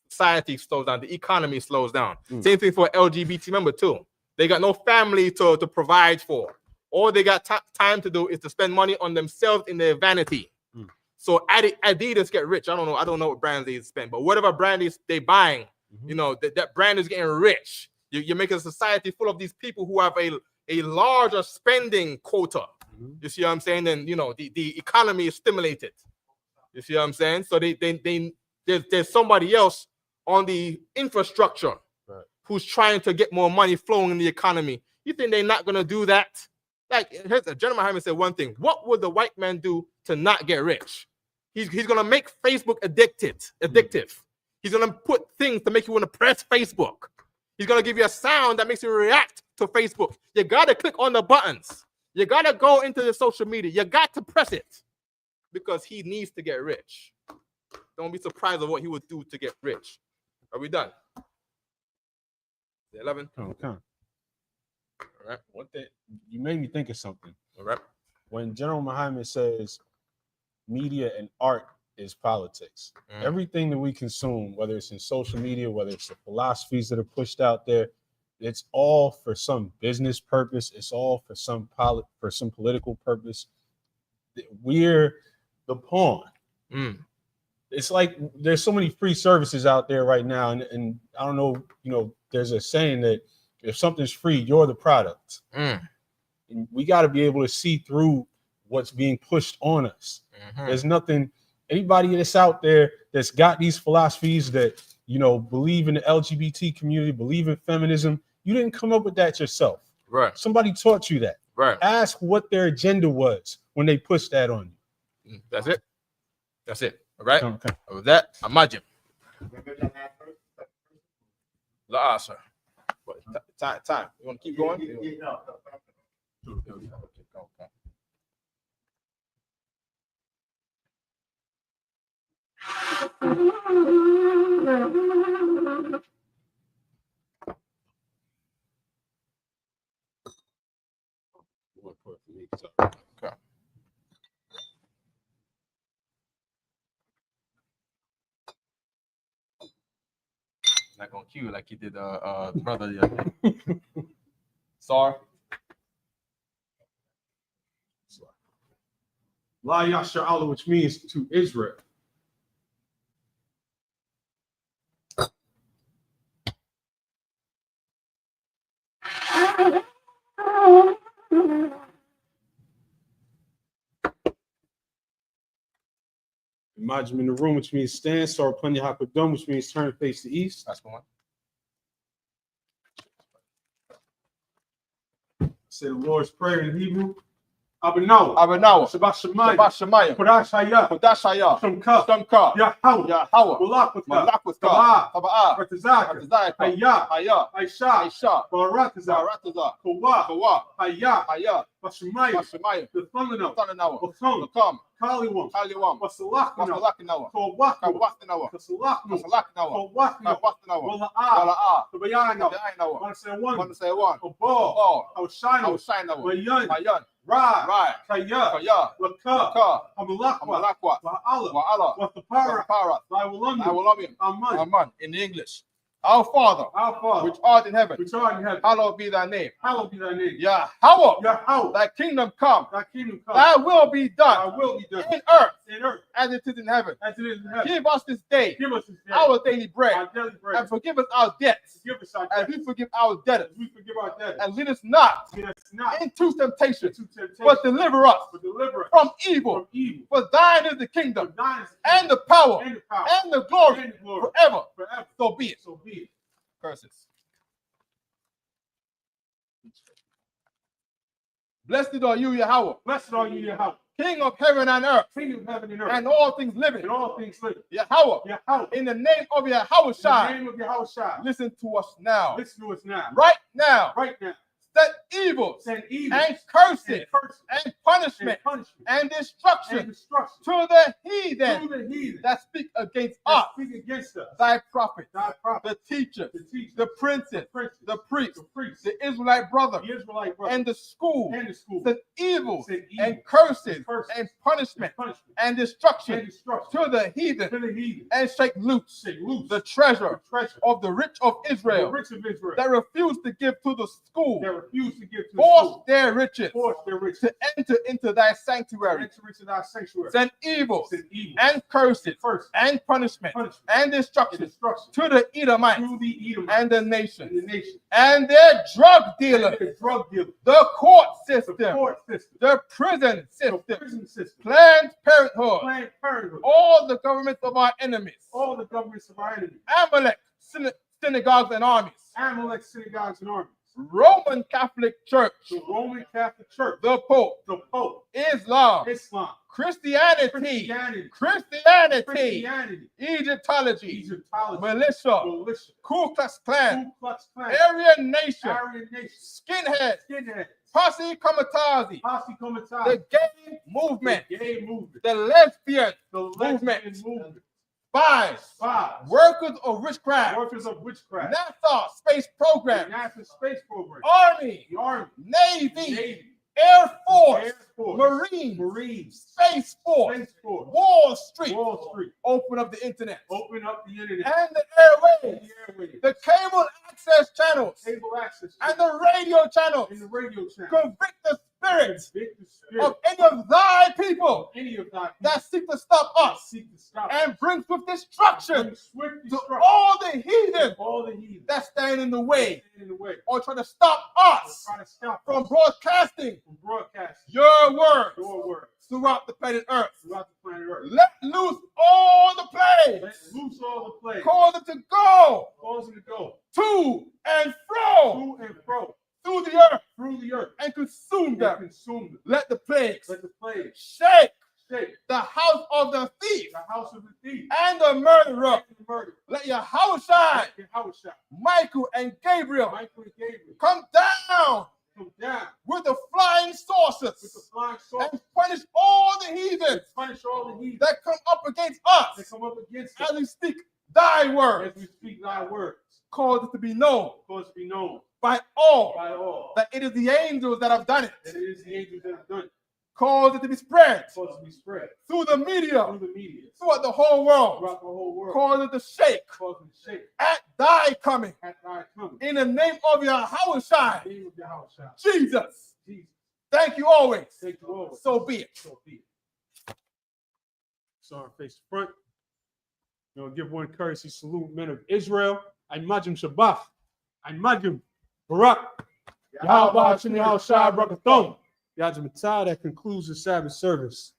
Society slows down. The economy slows down. Same thing for LGBT member too. They got no family to provide for. All they got time to do is to spend money on themselves in their vanity. So Adidas get rich. I don't know what brands they spend, but whatever brand they buying, that brand is getting rich. You're making a society full of these people who have a larger spending quota. You see what I'm saying? And the economy is stimulated. You see what I'm saying? So there's somebody else on the infrastructure who's trying to get more money flowing in the economy. You think they're not gonna do that? Like Gentleman Hyman said one thing. What would the white man do to not get rich? He's gonna make Facebook addictive. He's gonna put things to make you want to press Facebook. He's gonna give you a sound that makes you react to Facebook. You gotta click on the buttons. You gotta go into the social media. You got to press it because he needs to get rich. Don't be surprised at what he would do to get rich. Are we done? 11. Okay. All right. You made me think of something. All right. When General Muhammad says media and art is politics, everything that we consume, whether it's in social media, whether it's the philosophies that are pushed out there, it's all for some business purpose. It's all for some political purpose. We're the pawn. It's like there's so many free services out there right now, and I don't know, there's a saying that if something's free, you're the product. And we got to be able to see through what's being pushed on us. There's nothing, anybody that's out there that's got these philosophies that, believe in the LGBT community, believe in feminism, you didn't come up with that yourself. Right. Somebody taught you that. Right. Ask what their agenda was when they pushed that on you. That's it. All right. Okay. With that, imagine. La sir. Time. You want to keep going? No. Okay, go. Okay. Not gonna cue like you did brother the other day. Sorry. La Yasha'Allah, which means to Israel. Imagine in the room, which means stand. Start Panya Hakadum, which means turn face to east. That's one. Say the Lord's Prayer in Hebrew. Abanawa. Shabbat Shemayim. Kodash Hayah. Shamka. Yahweh. Malakwatka. Taba'ah. Ratazaka. Hayah. Aisha. Baratazah. Kawa. Hayah. Bashemayim. The Thundernawa. Bakam. Kaliwam. Wasalaknawa. Kawaknawa. Kasalaknawa. Kawaknawa. Wala'ah. Tabayanawa. Want to say one. Kabal. Hawshinawa. Mayan. Right. Kaya. Laka. Hamalakwa. Wa'ala. Wathapara. Thy Aman. In English. Our Father, which art in heaven, hallowed be thy name. Yahweh, thy kingdom come. Thy will be done. In earth as it is in heaven. Give us this day our daily bread. And forgive us our debts as we forgive our debtors. And lead us not into temptation, but deliver us from evil. For thine is the kingdom and the power and the glory forever. So be it. Curses. Blessed are you, Yahweh. King of heaven and earth. And all things living. Yahweh. In the name of Yahweh, listen to us now. Right now. Send evil and curses and punishment and destruction to the heathen that speak against us, thy prophet, the teacher, the princes, the priests, the Israelite brother, and the school. Send evil and curses and punishment and destruction to the heathen and shake loose the treasure of the rich of Israel that refuse to give to the school. Force their riches to enter into thy sanctuary. Send evil and curses and punishment and destruction to the Edomites and the nation and their drug dealers, the court system, the prison system, Planned Parenthood, all the governments of our enemies, Amalek, synagogues and armies, Roman Catholic Church, the Pope, Islam, Christianity, Egyptology, militia, Ku Klux Klan, Aryan Nation, skinheads, Posse Comitazi, the gay movement, the lesbian movement, spies, workers of witchcraft, NASA space program, Army, Navy, Air Force, Marines, Space Force, Wall Street, open up the internet, and the airwaves, the cable access channels, and the radio channels. Convict the spirits of any of thy people that seek to stop us and bring swift destruction to all the heathen that stand in the way or try to stop us from broadcasting your words throughout the planet Earth. Let loose all the plagues. Cause them to go to and fro through the earth and consume them. Let the plagues shake shake the house of the thief the house of the thief and the murderer. and the murderer. Let Yahushua, Let Yahushua, Michael, and Gabriel Michael and Gabriel come down come down with the flying with the saucers flying sword and punish all the heathens and punish all the heathen that come up against that us come up against as us we speak thy as word. we speak thy words. Cause it to be known Cause to be known by all by all that it is the angels that have done it. that it is the angels that have done it. Cause it to be spread Cause to be spread through the media through the media throughout the whole world. throughout the whole world. Cause it to shake Cause it to shake at thy coming. at thy coming. In the name of Yahushua, In the name of Yahushua, Jesus. Jesus, Thank you always. thank you always. So be it. So be it. So face to front. You know, give one courtesy salute, men of Israel. I Majim Shabbat. I Majim Barak. Yahweh Shini Al Shai Brakathon. Yajim That concludes the Sabbath service.